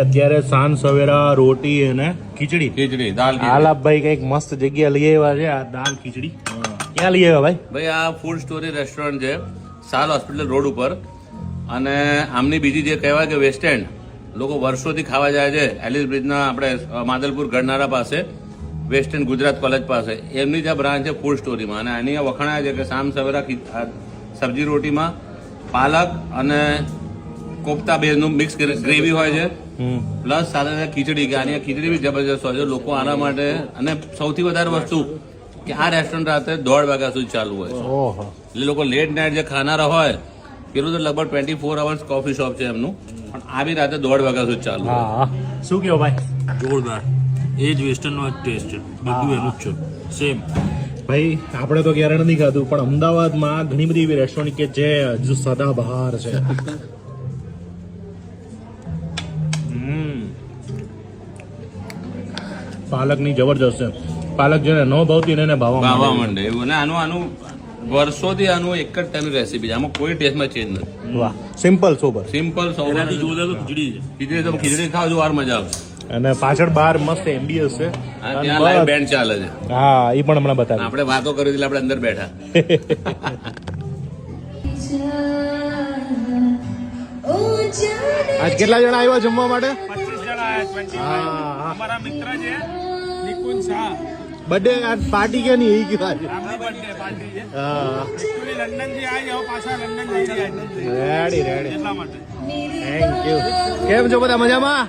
અત્યારે સાંજ સવેરા રોટી અને ખીચડી દાલ ભાઈ કઈક મસ્ત જગ્યા લઈ આવ્યા છે. આ દાલ ખીચડી ક્યાં લઈ આવ્યા ભાઈ? આ ફૂડ સ્ટોરી રેસ્ટોરન્ટ છે સાલ હોસ્પિટલ રોડ ઉપર. અને આમની બીજી જે કહેવાય કે વેસ્ટ એન્ડ લોકો વર્ષોથી ખાવા જાય છે, એલિસ બ્રિજના આપણે માદલપુર ગરનારા પાસે વેસ્ટ એન્ડ ગુજરાત કોલેજ પાસે એમની જ બ્રાન્ચ છે ફૂડ સ્ટોરીમાં. અને આની વખણાય છે કે સામ સવેરા સબ્જી રોટીમાં પાલક અને કોફતા બેઝનું મિક્સ ગ્રેવી હોય છે, પ્લસ સાથે સાથે ખીચડી. કે આની ખીચડી બી જબરજસ્ત હોય છે. લોકો આના માટે, અને સૌથી વધારે વસ્તુ કે આ રેસ્ટોરન્ટ રાતે 1:30 વાગ્યા સુધી ચાલુ હોય છે. એટલે લોકો લેટ નાઇટ જે ખાનારા હોય પેલું તો લગભગ 24 અવર્સ કોફી શોપ છે એમનું, પણ આ બી રાતે 1:30 વાગ્યા સુધી ચાલુ હોય. શું કેવો ભાઈ? જોરદાર. એ જ વેસ્ટર્નનો જ ટેસ્ટ છે, બધું એનું જ છે સેમ. ભાઈ આપણે તો ક્યારે નથી ખાધું, પણ અમદાવાદમાં ઘણી બધી એવી રેસ્ટોરન્ટ કે જે હજુ સદાબહાર છે. પાલકની જબરજસ્ત છે. પાલક જેને ન ભાવતી ને એને ભાવવા માંડે એવું. ને આનું વર્ષોથી આનું એક જ ટાઈમની રેસીપી છે, આમાં કોઈ ટેસ્ટમાં ચેન્જ નથી. વાહ, સિમ્પલ સોબર. સિમ્પલ એનાથી જોરદાર તો ખીચડી છે. ખીચડી ખાવ જો વાર મજા આવશે. અને પાછળ બહાર મસ્ત એમ્બિયન્સ છે. ત્યાં લાઈવ બેન્ડ ચાલે છે. હા, એ પણ હમણાં બતાવ્યું. આપણે વાતો કરી એટલે આપણે અંદર બેઠા. આજ કેટલા જણા આવ્યા જમવા માટે? 25 જણા આવ્યા. અમારા મિત્ર છે નિકુંજ શાહ. બર્થડે આજ પાર્ટી કે નહીં? એ આમની બર્થડે પાર્ટી છે. હા, એકચ્યુઅલી લંડન થી આવી જાવ, પાછા લંડન જઈ રહ્યા છે. Ready ready. એટલા માટે થેન્ક યુ. કેમ છો બધા? મજામાં?